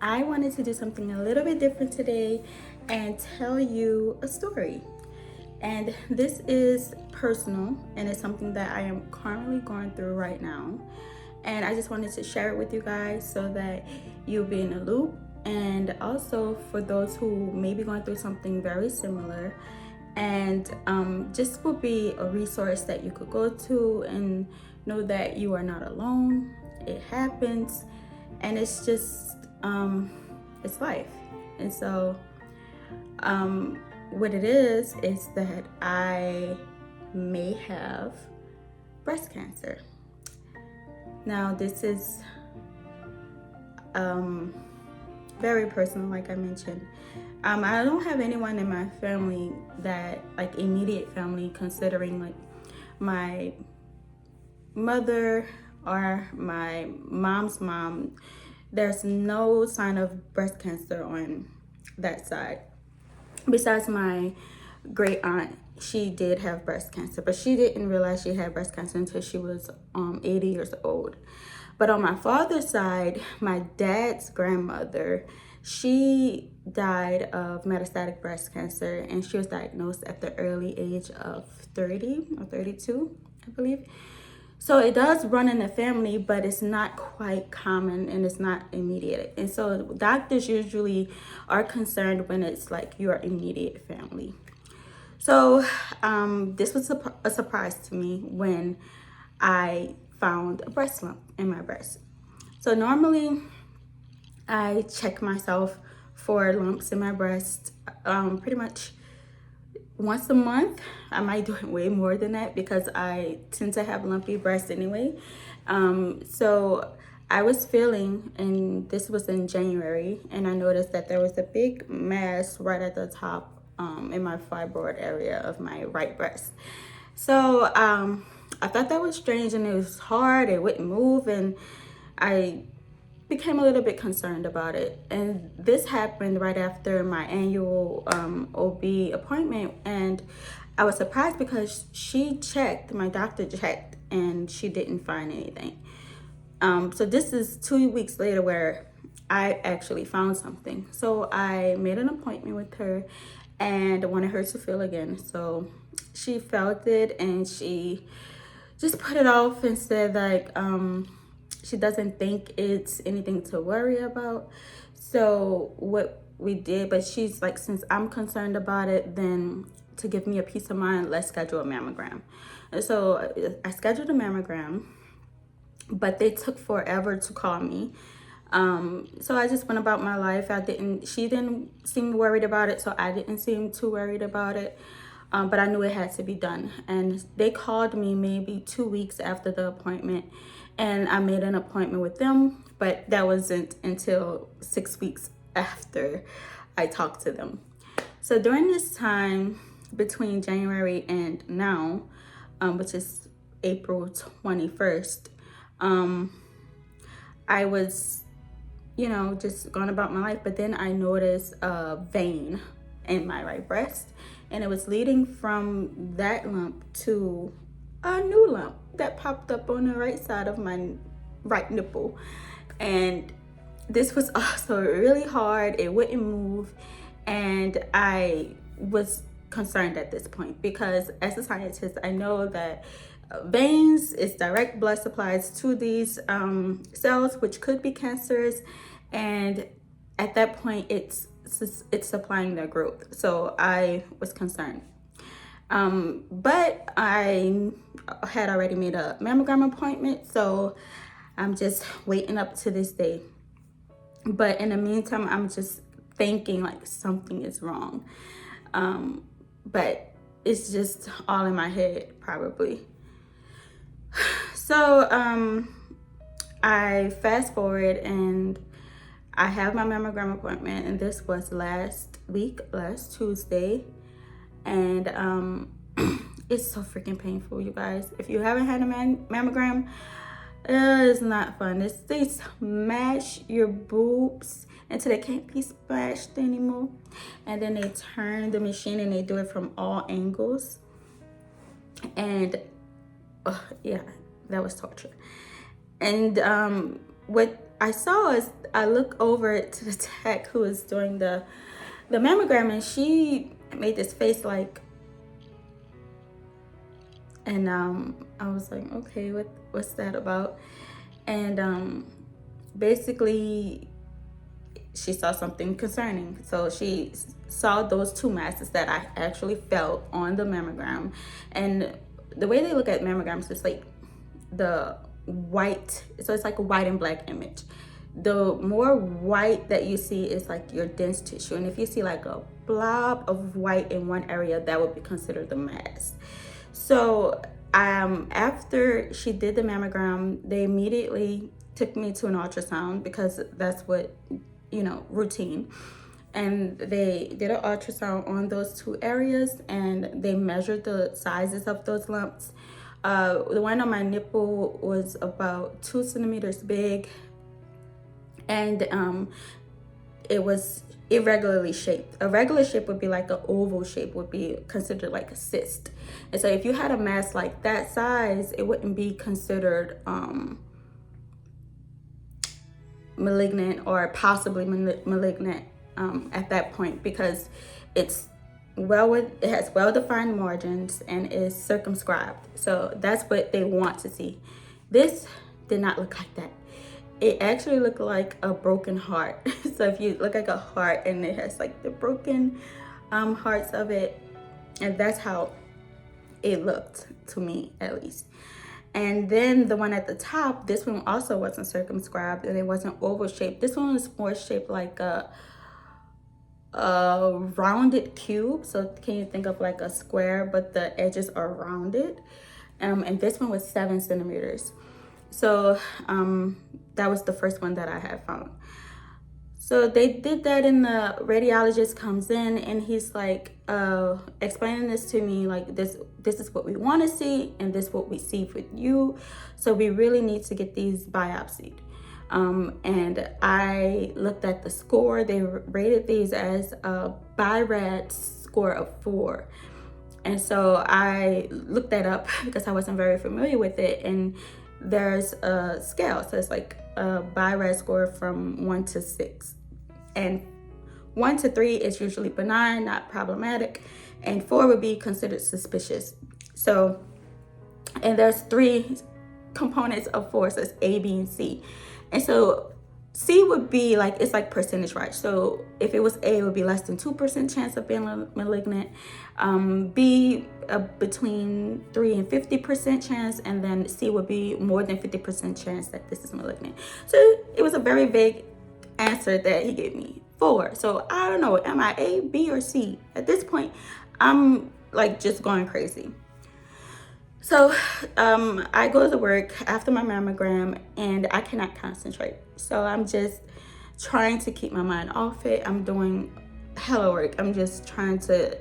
I wanted to do something a little bit different today and tell you a story. And this is personal and it's something that I am currently going through right now. And I just wanted to share it with you guys so that you'll be in the loop. And also for those who may be going through something very similar, and just will be a resource that you could go to and know that you are not alone. It happens, and it's just it's life. And so what it is that I may have breast cancer. Now this is very personal, like I mentioned. I don't have anyone in my family that, like, immediate family, considering like my mother or my mom's mom. There's no sign of breast cancer on that side. Besides my great aunt, she did have breast cancer, but she didn't realize she had breast cancer until she was 80 years old. But on my father's side, my dad's grandmother, she died of metastatic breast cancer, and she was diagnosed at the early age of 30 or 32, I believe. So it does run in the family, but it's not quite common and it's not immediate. And so doctors usually are concerned when it's like your immediate family. So this was a surprise to me when I found a breast lump in my breast. So normally I check myself for lumps in my breast pretty much once a month. I might do it way more than that because I tend to have lumpy breasts anyway. So I was feeling, and this was in January, and I noticed that there was a big mass right at the top in my fibroid area of my right breast. So I thought that was strange, and it was hard, it wouldn't move, and I became a little bit concerned about it. And this happened right after my annual OB appointment, and I was surprised because my doctor checked, and she didn't find anything. So this is 2 weeks later where I actually found something. So I made an appointment with her and wanted her to feel again. So she felt it, and she just put it off and said like she doesn't think it's anything to worry about. So what we did, but she's like, since I'm concerned about it, then to give me a peace of mind, let's schedule a mammogram. And so I scheduled a mammogram, but they took forever to call me. So I just went about my life. She didn't seem worried about it, so I didn't seem too worried about it. But I knew it had to be done. And they called me maybe 2 weeks after the appointment, and I made an appointment with them, but that wasn't until 6 weeks after I talked to them. So during this time between January and now, which is April 21st, I was, just going about my life, but then I noticed a vein in my right breast, and it was leading from that lump to a new lump that popped up on the right side of my right nipple. And this was also really hard. It wouldn't move, and I was concerned at this point because as a scientist, I know that veins is direct blood supplies to these cells, which could be cancerous, and at that point it's supplying their growth. So I was concerned. But I had already made a mammogram appointment, so I'm just waiting up to this day. But in the meantime, I'm just thinking like something is wrong. But it's just all in my head, probably. So I fast forward, and I have my mammogram appointment, and this was last Tuesday. And it's so freaking painful, you guys. If you haven't had a mammogram, it's not fun. They smash your boobs until they can't be splashed anymore, and then they turn the machine and they do it from all angles. And yeah, that was torture. And what I look over to the tech who was doing the mammogram, and she made this face like, and I was like, okay, what's that about? And basically she saw something concerning. So she saw those two masses that I actually felt on the mammogram. And the way they look at mammograms is like the white, so it's like a white and black image. The more white that you see is like your dense tissue, and if you see like a blob of white in one area, that would be considered the mass. So after she did the mammogram, they immediately took me to an ultrasound, because that's what, routine. And they did an ultrasound on those two areas, and they measured the sizes of those lumps. The one on my nipple was about 2 centimeters big, and it was irregularly shaped. A regular shape would be like an oval shape, would be considered like a cyst. And so if you had a mass like that size, it wouldn't be considered malignant or possibly malignant at that point, because it has well-defined margins and is circumscribed. So that's what they want to see. This did not look like that. It actually looked like a broken heart. So if you look like a heart, and it has like the broken hearts of it, and that's how it looked to me, at least. And then the one at the top, this one also wasn't circumscribed, and it wasn't oval shaped. This one was more shaped like a rounded cube. So can you think of like a square, but the edges are rounded? And this one was 7 centimeters. So that was the first one that I had found. So they did that, and the radiologist comes in, and he's like explaining this to me, like this is what we want to see, and this is what we see with you. So we really need to get these biopsied. And I looked at the score. They rated these as a BI-RAD score of 4. And so I looked that up because I wasn't very familiar with it. And there's a scale. So it's like a BI-RAD score from 1 to 6. And 1 to 3 is usually benign, not problematic. And 4 would be considered suspicious. So, and there's 3 components of 4. So it's A, B, and C. And so C would be like, it's like percentage right. So if it was A, it would be less than 2% chance of being malignant. B, between 3 and 50% chance. And then C would be more than 50% chance that this is malignant. So it was a very vague answer that he gave me, 4. So I don't know, am I A, B, or C? At this point, I'm like just going crazy. So I go to work after my mammogram, and I cannot concentrate. So I'm just trying to keep my mind off it. I'm doing hella work. I'm just trying to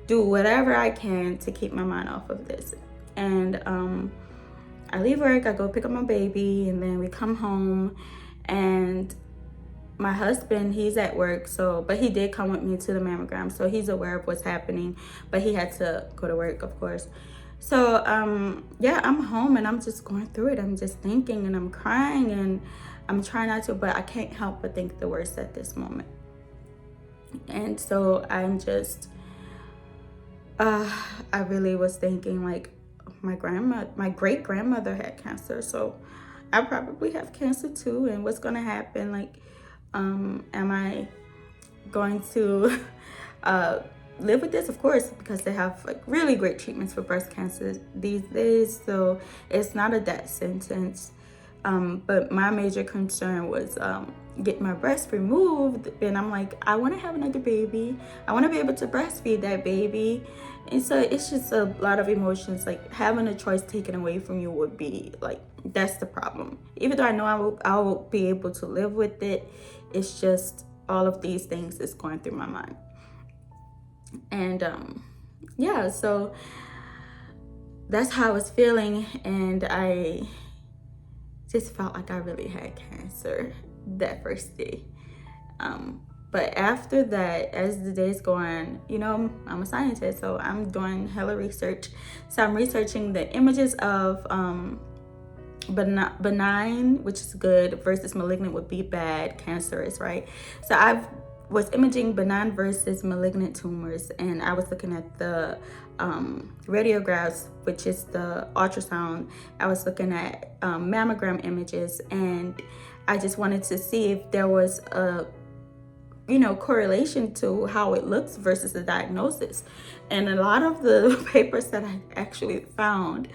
do whatever I can to keep my mind off of this. And I leave work, I go pick up my baby, and then we come home, and my husband, he's at work, but he did come with me to the mammogram, so he's aware of what's happening, but he had to go to work, of course. So yeah, I'm home, and I'm just going through it. I'm just thinking, and I'm crying, and I'm trying not to, but I can't help but think the worst at this moment. And so I'm just I really was thinking, like, my great grandmother had cancer, so I probably have cancer too. And what's gonna happen? Like, am I going to live with this? Of course, because they have like really great treatments for breast cancer these days, so it's not a death sentence. But my major concern was get my breast removed, and I'm like, I want to have another baby. I want to be able to breastfeed that baby. And so it's just a lot of emotions. Like, having a choice taken away from you would be like, that's the problem. Even though I know I will be able to live with it, it's just all of these things is going through my mind. And yeah, so that's how I was feeling, and I just felt like I really had cancer that first day. But after that, as the days go on, I'm a scientist, so I'm doing hella research. So I'm researching the images of benign, which is good, versus malignant would be bad, cancerous, right? So I was imaging benign versus malignant tumors, and I was looking at the radiographs, which is the ultrasound. I was looking at mammogram images, and I just wanted to see if there was a correlation to how it looks versus the diagnosis. And a lot of the papers that I actually found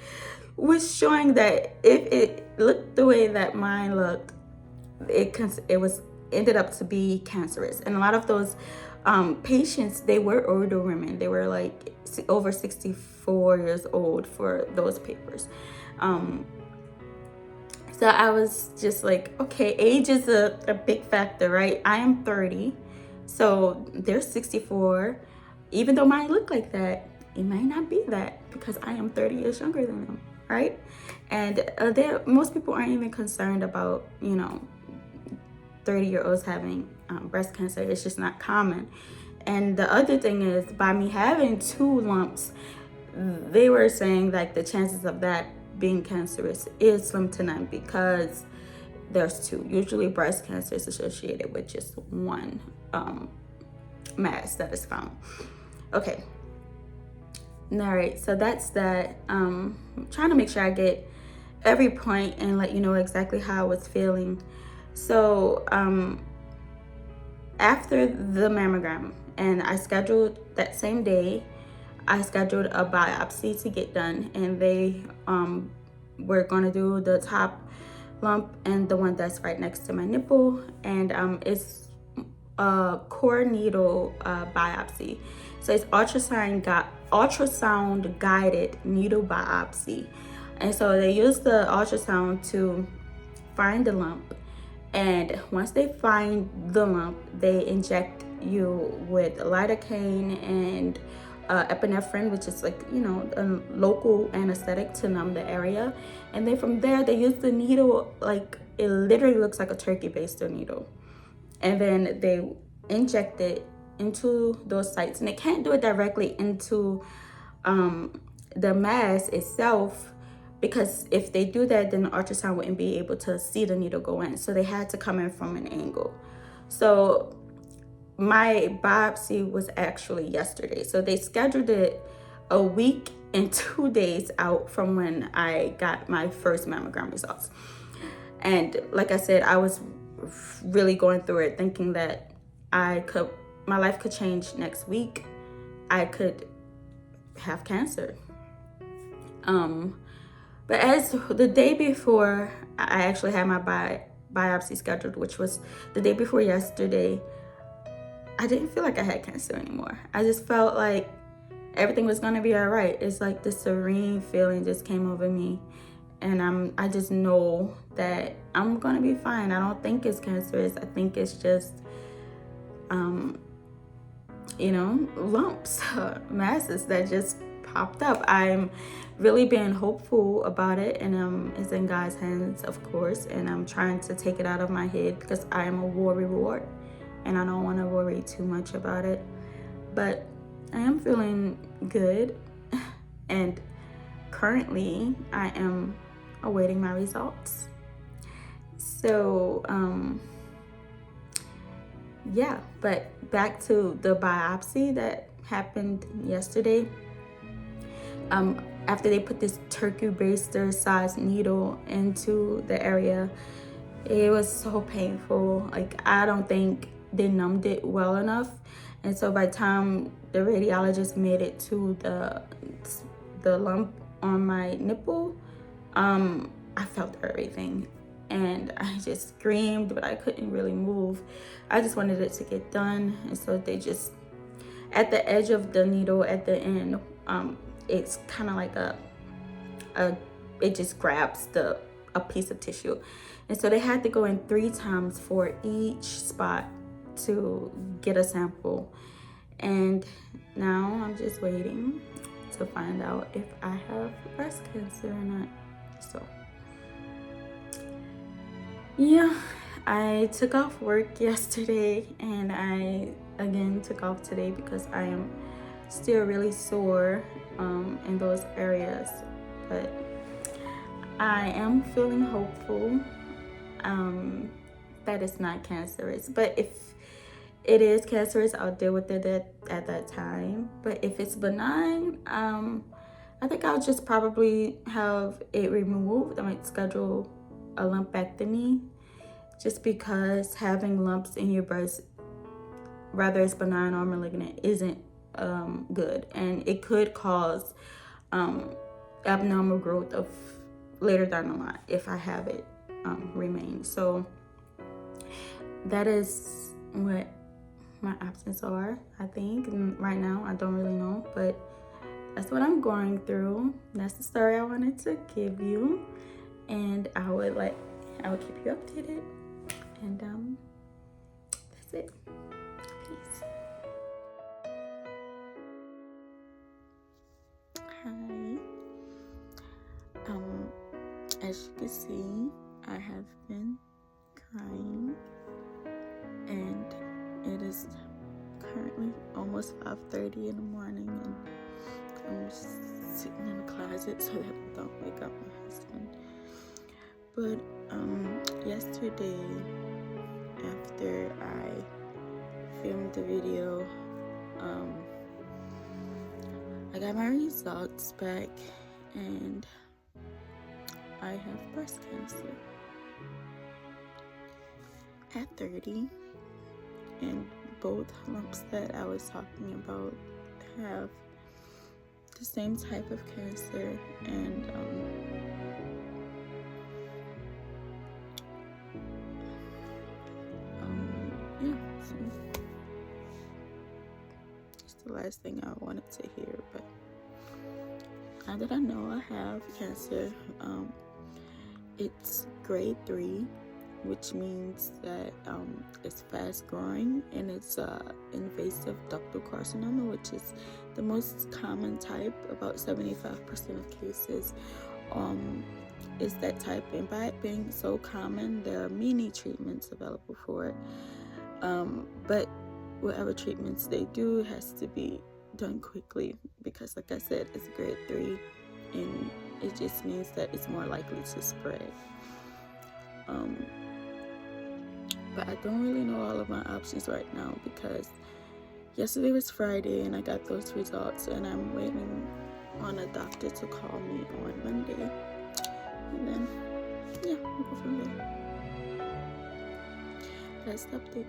was showing that if it looked the way that mine looked, it was ended up to be cancerous. And a lot of those patients, they were older women. They were like over 64 years old for those papers. So I was just like, okay, age is a big factor, right? I am 30, so they're 64. Even though mine look like that, it might not be that, because I am 30 years younger than them, right? And most people aren't even concerned about 30-year-olds having breast cancer. It's just not common. And the other thing is, by me having 2 lumps, they were saying like the chances of that being cancerous is slim to none, because there's 2. Usually breast cancer is associated with just 1 mass that is found. Okay. All right, so that's that. I'm trying to make sure I get every point and let you know exactly how I was feeling. So after the mammogram, and I scheduled that same day, I scheduled a biopsy to get done, and they were going to do the top lump and the one that's right next to my nipple, and it's a core needle biopsy. So it's ultrasound guided needle biopsy. And so they use the ultrasound to find the lump, and once they find the lump, they inject you with lidocaine and epinephrine, which is like a local anesthetic to numb the area. And then from there, they use the needle, like it literally looks like a turkey baster needle, and then they inject it into those sites. And they can't do it directly into the mass itself, because if they do that, then the ultrasound wouldn't be able to see the needle go in. So they had to come in from an angle. So my biopsy was actually yesterday. So they scheduled it a week and 2 days out from when I got my first mammogram results. And like I said, I was really going through it, thinking that my life could change next week. I could have cancer. But as the day before I actually had my biopsy scheduled, which was the day before yesterday, I didn't feel like I had cancer anymore. I just felt like everything was gonna be all right. It's like this serene feeling just came over me, and I just know that I'm gonna be fine. I don't think it's cancerous. I think it's just lumps, masses that just popped up. I'm really being hopeful about it, and it's in God's hands, of course, and I'm trying to take it out of my head, because I am a worry wart, and I don't want to worry too much about it. But I am feeling good, and currently I am awaiting my results. So but back to the biopsy that happened yesterday. After they put this turkey baster size needle into the area, it was so painful. Like, I don't think they numbed it well enough. And so by the time the radiologist made it to the lump on my nipple, I felt everything. And I just screamed, but I couldn't really move. I just wanted it to get done. And so they just, at the edge of the needle at the end, it's kind of like it just grabs a piece of tissue. And so they had to go in 3 times for each spot to get a sample. And now I'm just waiting to find out if I have breast cancer or not. So yeah, I took off work yesterday, and I again took off today because I am still really sore in those areas. But I am feeling hopeful that it's not cancerous. But if it is cancerous, I'll deal with it at that time. But if it's benign, I think I'll just probably have it removed. I might schedule a lumpectomy, just because having lumps in your breast, whether it's benign or malignant, isn't good, and it could cause abnormal growth of later down the line if I have it remain. So that is what my options are, I think. And right now I don't really know, but that's what I'm going through. That's the story I wanted to give you, and I would keep you updated. And that's it. Peace. Hi. As you can see, I have been crying, and it is currently almost 5:30 in the morning, and I'm just sitting in the closet so that I don't wake up my husband. But yesterday, after I filmed the video, I got my results back, and I have breast cancer at 30, and both lumps that I was talking about have the same type of cancer, and so it's the last thing I wanted to hear. But now that I know I have cancer, it's grade 3, which means that it's fast growing, and it's invasive ductal carcinoma, which is the most common type. About 75% of cases is that type, and by it being so common, there are many treatments available for it, but whatever treatments they do has to be done quickly, because like I said, it's grade 3, and it just means that it's more likely to spread. But I don't really know all of my options right now, because yesterday was Friday and I got those results, and I'm waiting on a doctor to call me on Monday, and then we'll go from there. That's the update.